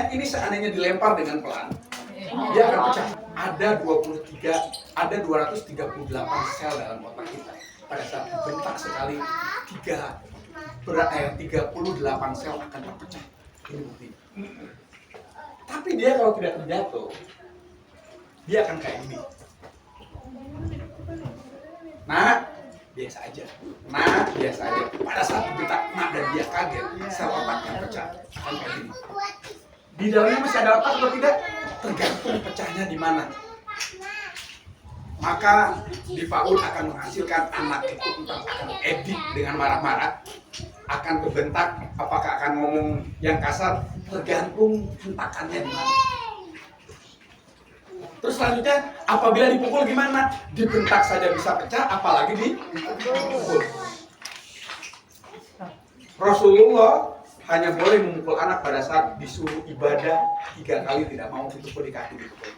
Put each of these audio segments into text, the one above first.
Artinya ini seandainya dilempar dengan pelan, dia akan pecah. Ada 238 sel dalam otak kita. Pada saat dibentak sekali, 38 sel akan terpecah. Ini bukti. Tapi dia kalau tidak terjatuh, dia akan kayak gini. Nah, biasa aja. Pada saat dibentak, dan dia kaget, sel otaknya pecah. Akan kayak gini. Di dalamnya masih ada otak atau tidak? Tergantung pecahnya di mana. Maka di PAUD akan menghasilkan anak itu entah akan edik dengan marah-marah, akan berbentak, apakah akan ngomong yang kasar, tergantung hentakannya di mana. Terus selanjutnya, apabila dipukul gimana? Dibentak saja bisa pecah, apalagi dipukul. Rasulullah hanya boleh memukul anak pada saat disuruh ibadah 3 kali, tidak mau dipukul di kaki dipukul.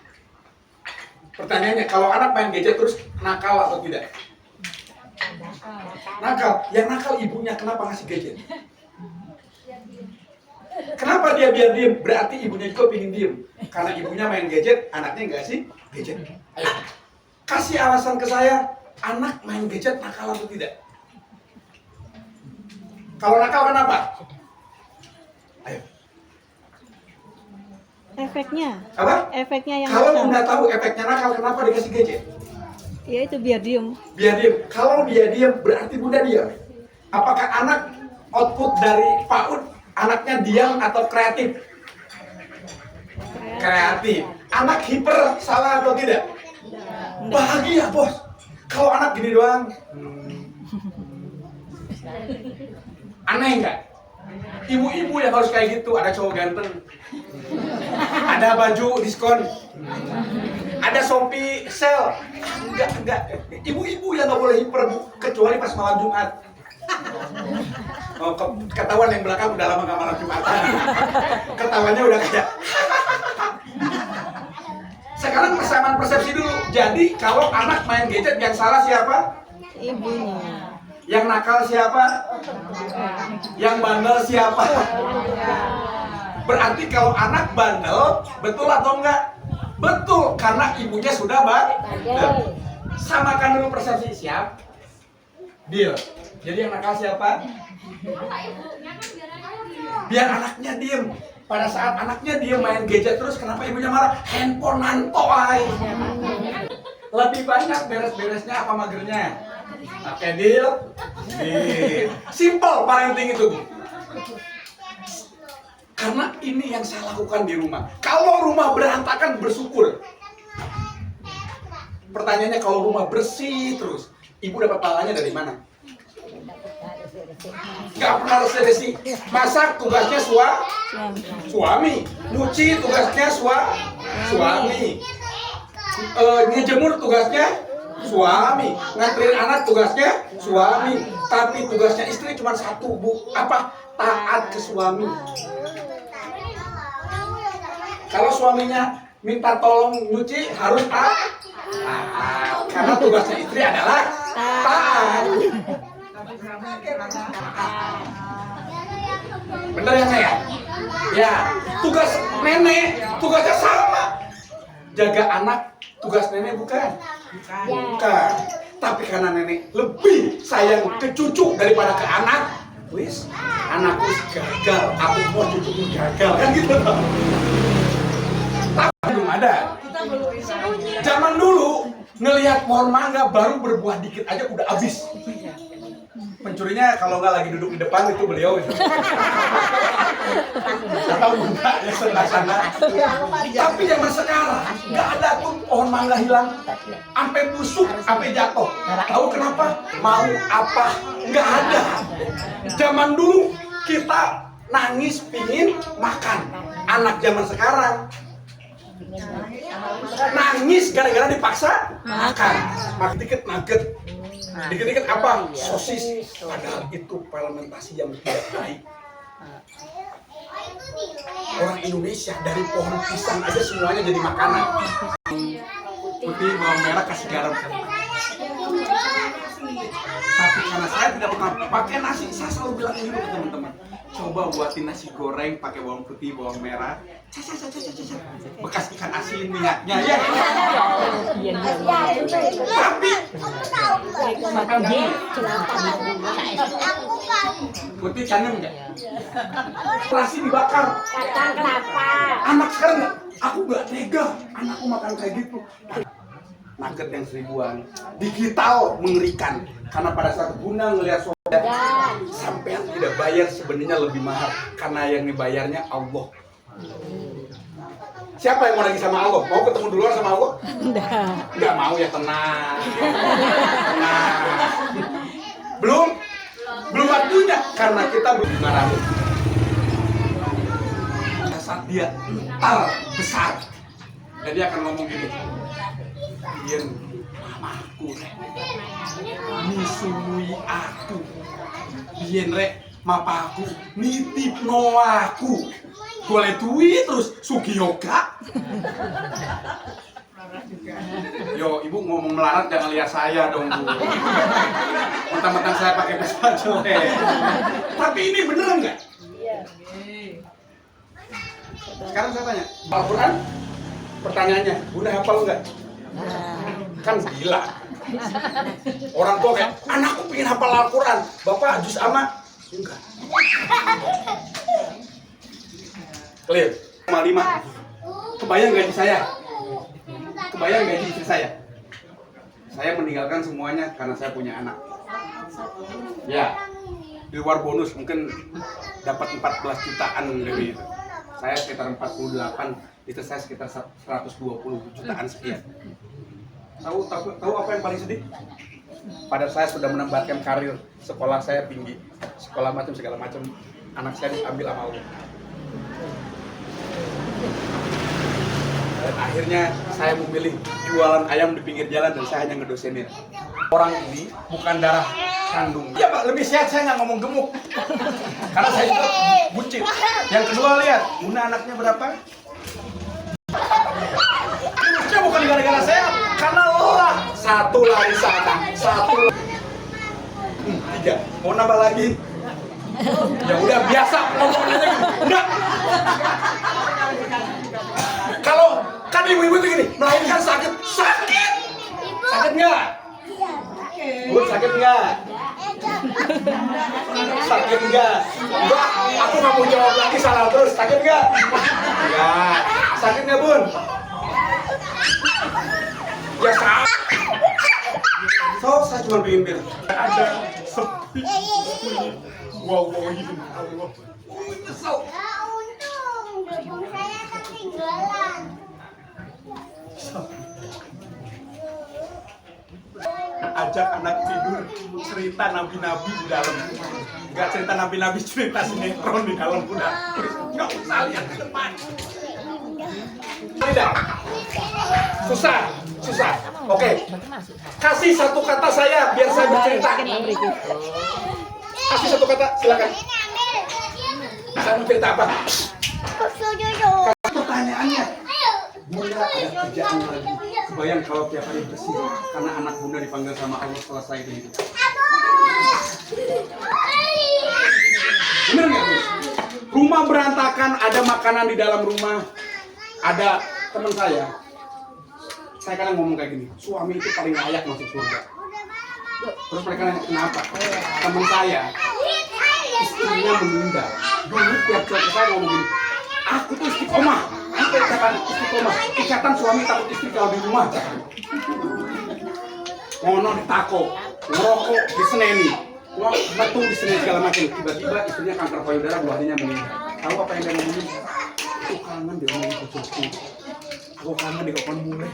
Pertanyaannya, kalau anak main gadget terus nakal atau tidak? Nakal. Yang nakal ibunya, kenapa ngasih gadget? Kenapa dia biar diem? Berarti ibunya juga pengen diem. Karena ibunya main gadget, anaknya nggak sih gadget. Ayo, kasih alasan ke saya, anak main gadget nakal atau tidak? Kalau nakal kenapa? Ayo. Efeknya. Apa? Efeknya yang kalau nakal. Bunda tahu efeknya nakal, kenapa dikasih gadget? Ya itu biar diem. Biar diem. Kalau dia diem, berarti Bunda diam. Apakah anak output dari PAUD anaknya diam atau kreatif? Kreatif. Anak hiper salah atau tidak? Bahagia, bos. Kalau anak gini doang, aneh nggak? Ibu-ibu yang harus kayak gitu, ada cowok ganteng, ada baju diskon, ada Shopee sale. Enggak. Ibu-ibu yang nggak boleh hiper, kecuali pas malam Jumat. Oh, ketahuan yang belakang udah lama nggak malam Jumatan. Ketawanya udah kayak. Sekarang persamaan persepsi dulu. Jadi kalau anak main gadget, yang salah siapa? Ibunya. Yang nakal siapa? Yang bandel siapa? Berarti kalau anak bandel, betul atau enggak? Betul, karena ibunya sudah bandel. Samakan dulu persepsi, siap? Deal. Jadi yang nakal siapa? Biar anaknya diem. Pada saat anaknya diem main gadget terus, kenapa ibunya marah? Handphone nanto ay. Lebih banyak beres-beresnya apa magernya? Oke, deal? Deal. Simple parenting itu, Bu. Karena ini yang saya lakukan di rumah. Kalau rumah berantakan, bersyukur. Pertanyaannya, kalau rumah bersih terus, ibu dapat pahalanya dari mana? Gak pernah bersih. Masak tugasnya suami. Nyuci tugasnya suami. Ngejemur tugasnya suami. Nganterin anak tugasnya suami. Tapi tugasnya istri cuma satu, Bu. Apa? Taat ke suami. Kalau suaminya minta tolong nyuci, harus taat. Karena tugasnya istri adalah taat. Bener ya, Nek? Ya, tugas nenek, tugasnya sama. Jaga anak, tugas nenek bukan? Bukan. Tapi karena nenek lebih sayang ke cucu daripada ke anak, wis, anakku gagal, aku mau cucuku gagal, kan gitu loh. Tapi belum ada. Zaman dulu ngelihat pohon mangga baru berbuah dikit aja udah habis. Pencurinya kalau nggak lagi duduk di depan itu beliau itu. Atau enggak ya sebelah sana. Tapi zaman sekarang nggak ada tuh pohon mangga hilang, sampai busuk, sampai jatuh. Tahu kenapa? Mau apa? Nggak ada. Zaman dulu kita nangis pingin makan. Anak zaman sekarang nangis gara-gara dipaksa makan. Makan dikit nugget, dikit-dikit apa? Sosis. Padahal itu fermentasi yang tidak baik. Orang Indonesia dari pohon pisang aja semuanya jadi makanan. Putih, bawang merah, kasih garam. Tapi karena saya tidak pernah pakai nasi, saya selalu bilang ini ke teman-teman. coba buatin nasi goreng pakai bawang putih, bawang merah, bekas ikan asin minyaknya ya. Tapi putih canem nggak? Nasi dibakar. Kacang kelapa. Anak sekarang nggak? Aku nggak tega, anakku makan kayak gitu. Nugget yang 1000-an, digital mengerikan. Karena pada saat Bunda ngelihat sampai yang tidak bayar sebenarnya lebih mahal karena yang dibayarnya Allah. Siapa yang mau lagi sama Allah? Mau ketemu duluan sama Allah? Enggak mau ya, tenang. Tenang. Belum waktunya karena kita belum marahi. Saat dia entar besar dan dia akan ngomong gini, Yen, mamaku misui aku, Yen rek, mapaku nitip no aku, boleh duit terus sugiyoga. Yo, ibu ngomong melarat jangan lihat saya dong, Bu. Mentang-mentang saya pakai Vespa jelek. Tapi ini beneran nggak? Sekarang saya tanya, Al-Quran? Pertanyaannya, Bunda hafal nggak? Kan gila. Orang tua kayak, anakku pengen hafal Al-Quran. Bapak juz amma? Enggak. Clear? 5. Kebayang gaji saya? Kebayang gaji istri saya? Saya meninggalkan semuanya karena saya punya anak. Ya, di luar bonus mungkin dapat 14 jutaan dari itu. Saya sekitar 48, itu saya sekitar 120 jutaan sekian. Tahu apa yang paling sedih? Pada saya sudah menambahkan karir, sekolah saya tinggi, sekolah macam segala macam, anak saya diambil sama Allah. Dan akhirnya saya memilih jualan ayam di pinggir jalan dan saya hanya ngedosenin. Orang ini bukan darah kandung. Iya Pak, lebih sehat saya nggak ngomong gemuk. Karena saya juga bucin. Yang kedua lihat, Bunda anaknya berapa? Kurusnya bukan gara-gara saya, karena lelah. 1 lari sana, 1 3. Mau nambah lagi? Ya udah biasa ngomongnya gitu. Udah. Kalau kan ibu-ibu itu gini, melahirkan sakit. Sakit nggak? Bu, sakit nggak? Sakit nggak? Enggak, aku nggak mau jawab lagi, salah terus. Sakit nggak? Enggak. Sakit nggak, Bun? Ya sakit. So, saya cuma pengen bilang ada sepi. Wow, Allah. So. Untung, dukung saya ketinggalan. Ajak anak tidur cerita nabi-nabi di dalam, nggak cerita nabi-nabi, cerita sinetron di dalam udah, nggak usah lihat ke depan. Tidak, susah. Oke, kasih satu kata saya biar saya bercerita. Kasih satu kata, silakan. Saya mau cerita apa? Pertanyaannya, Bunda ada kerjaan lagi. Kebayang kalau tiap hari bersih karena anak Bunda dipanggil sama Allah selesai itu. Bener nggak, Bos? Rumah berantakan, ada makanan di dalam rumah. Ada teman saya kadang ngomong kayak gini, suami itu paling layak masuk surga. Terus mereka nanya kenapa? Teman saya istrinya meninggal. Dulu tiap saya ngomong gini, aku tuh istiqomah. Apa ikatan istiqomah? Ikatan suami takut istri kalau di rumah. Ngono di tako, ngerokok di seneni, metu di seneni segala macam. Tiba-tiba istrinya kanker payudara, 2 harinya meninggal. Tahu apa yang dia ngomongin? Aku kangen dia ngomong bojoku. Aku kangen di kokon mulai.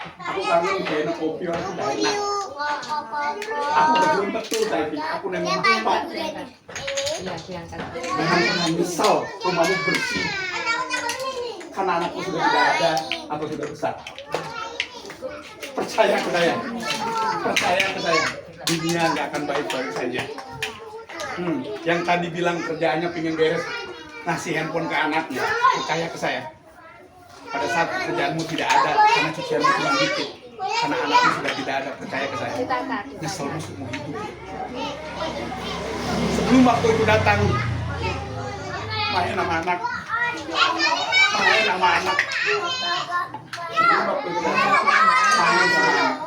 Aku kangen di enak kopi orang sudah enak. Aku belum betul tapi aku nengok tempat. Jangan misal rumahmu bersih karena anakku sudah tidak ada atau sudah besar. Percaya ke saya, dunia nggak akan baik-baik saja. Yang tadi bilang kerjaannya pengen beres, ngasih handphone ke anaknya, percaya ke saya. Pada saat kerjaanmu tidak ada, karena cucianmu cuma dikit, karena anakmu sudah tidak ada, percaya ke saya. Nyeselmu semua hidup. Belum waktu itu datang. Main sama anak. Main sama anak. Belum waktu itu datang. Main sama anak.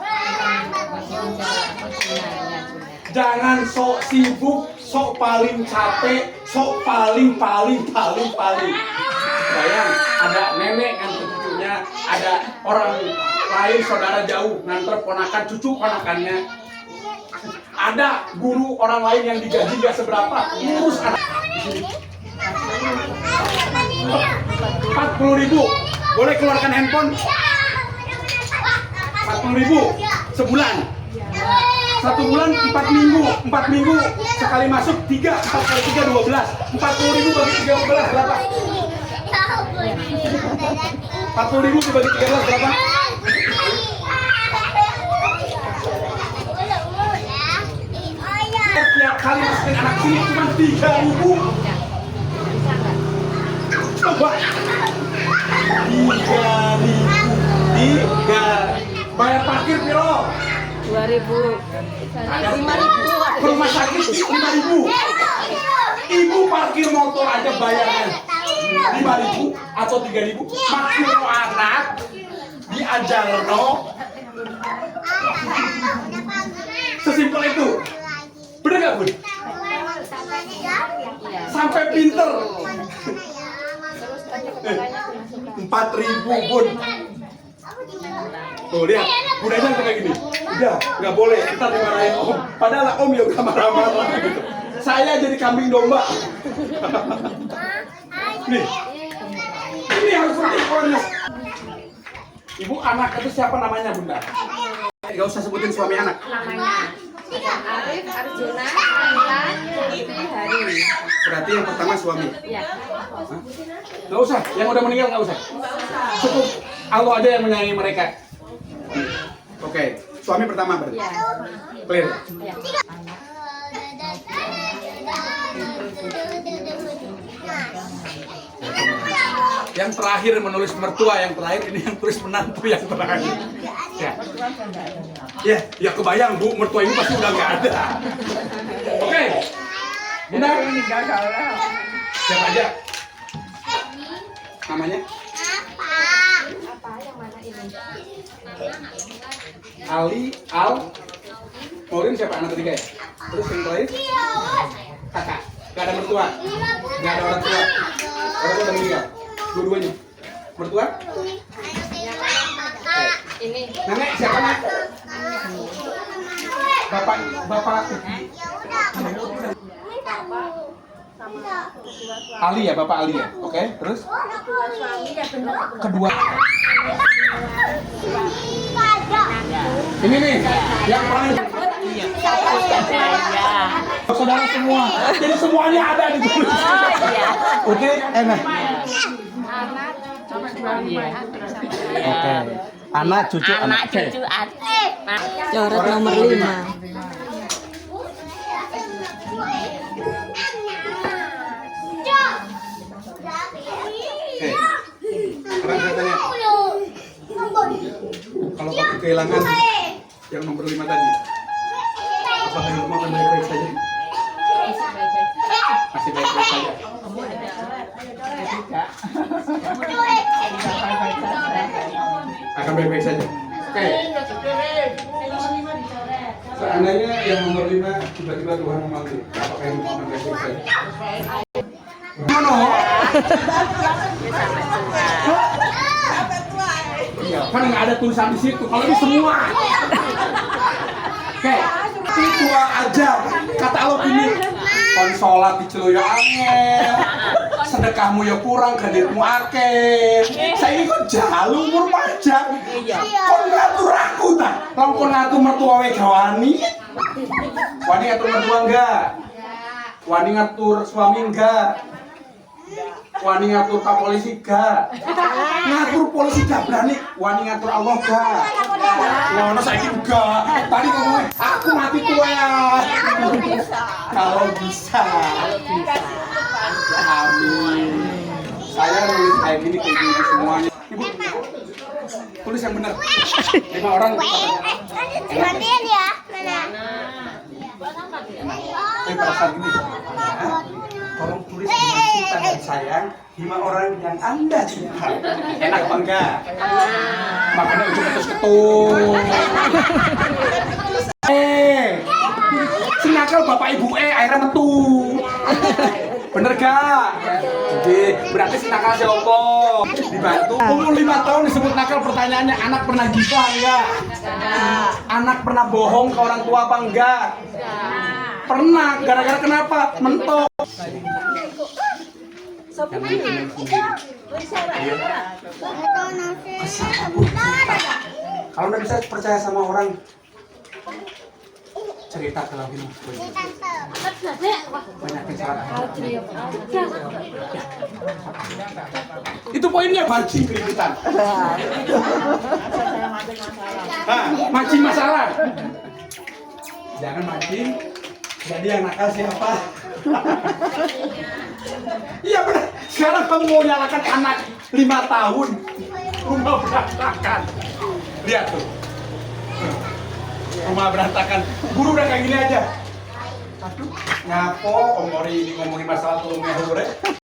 Jangan sok sibuk, sok paling capek, sok paling. Bayang, ada nenek nganter cucunya, ada orang lain saudara jauh nganter ponakan cucu ponakannya. Ada guru orang lain yang digaji gak seberapa, ngurus anak. 40.000, boleh keluarkan handphone. 40.000 sebulan. 1 bulan 4 minggu sekali masuk 3, 4 kali 3 12. 40.000 bagi 13 berapa? 40.000 dibagi 13 berapa? Tiap kali masukin anak sini cuma 3.000. Coba 3.000. Bayar parkir piro? 2.000. 5.000. Ke rumah sakit 5.000. Ibu parkir motor aja bayarnya 5.000 atau 3.000. Makin lo anak diajar no. Sesimpel itu. Bener gak Bun? Sampai pinter. 4.000 Bun. Tuh lihat, budanya kayak gini. Udah, nggak boleh, kita dimarahin Om. Padahal Om ya udah marah-marah gitu. Saya jadi kambing domba. Nih, ini harus honest. Ibu anak itu siapa namanya Bunda? Gak usah sebutin suami anak. Namanya Arif, Arjuna, Nila, Putri, Hari. Berarti yang pertama suami. Ya. Hah? Gak usah, yang udah meninggal gak usah. Cukup Allah aja yang menyayangi mereka. Oke, suami pertama berarti. Ya. Clear. Ya. Yang terakhir menulis mertua, yang terakhir ini yang tulis menantu yang terakhir. Ya kebayang Bu, mertua ini pasti udah nggak ada. Oke, benar. Siapa aja? Namanya? Apa yang mana ini? Ali, Al, Morin siapa anak ketiga ya? Terus yang terakhir? Kakak. Gak ada mertua? Gak ada orang tua? Orang tua udah meninggal? Dua-duanya? Mertua? Ini. Nenek siapa nak? Bapak Ali ya, Bapak Ali ya. Oke, terus? Kedua. Ini nih, yang paling saudara semua. Jadi semuanya ada di sini. Oke, enak. Oke. Anak, cucu, anak. Cucu, adik. Coret nomor 5. Oke. Sekarang saya tanya, kalau kamu kehilangan yang nomor 5 tadi, apakah hidupmu akan baik-baik saja? Masih baik-baik saja? Akan baik-baik saja? Oke. Seandainya yang nomor 5 tiba-tiba Tuhan memanggil, apakah hidupmu akan baik-baik saja? Gimana? Iya, kan nggak ada tulisan di situ. Kalau ini semua. Oke, ini tua aja. Kata Allah ini, konsolat di celuyo angel, sedekahmu ya kurang, kreditmu akeh. Saya ini kok jalu umur pajak. Kok ngatur aku tak? Kalau kok ngatur mertua we gawani. Wani ngatur mertua enggak? Wani ngatur suami enggak? Wani ngatur Pak Polisi gak? Ngatur polisi gak berani. Wani ngatur Allah gak? Ngono saiki enggak. Tadi ngomongnya aku mati tua ya. Kalau bisa. Amin. Saya nulis kayak gini semuanya. Ibu, tulis yang benar. 5 orang. Matiin ya. Mana? enak. Tapi pada saat ini, ya, tolong tulis dengan cinta dan sayang 5 orang yang Anda cinta. Enak apa enggak? Makanya ujung ketus-ketus. Si nakal bapak ibu akhirnya metu. Bener gak? Oke, berarti si nakal siapa? Dibantu. Umur 5 tahun disebut nakal, pertanyaannya anak pernah gibah enggak? Anak pernah bohong ke orang tua apa enggak? Pernah, gara-gara kenapa? Mentok. Kalau nggak bisa percaya sama orang, cerita ke lagi banyak kesalahan. Itu poinnya mancing keributan. Mancing masalah. Jangan mancing. Jadi yang nakal siapa? Iya benar. Sekarang kamu mau nyalakan anak 5 tahun, rumah berantakan. Lihat tuh. Rumah berantakan. Guru udah kayak gini aja. Aduh, ngapo Om Mori ini ngomongin masalah tulungnya hore.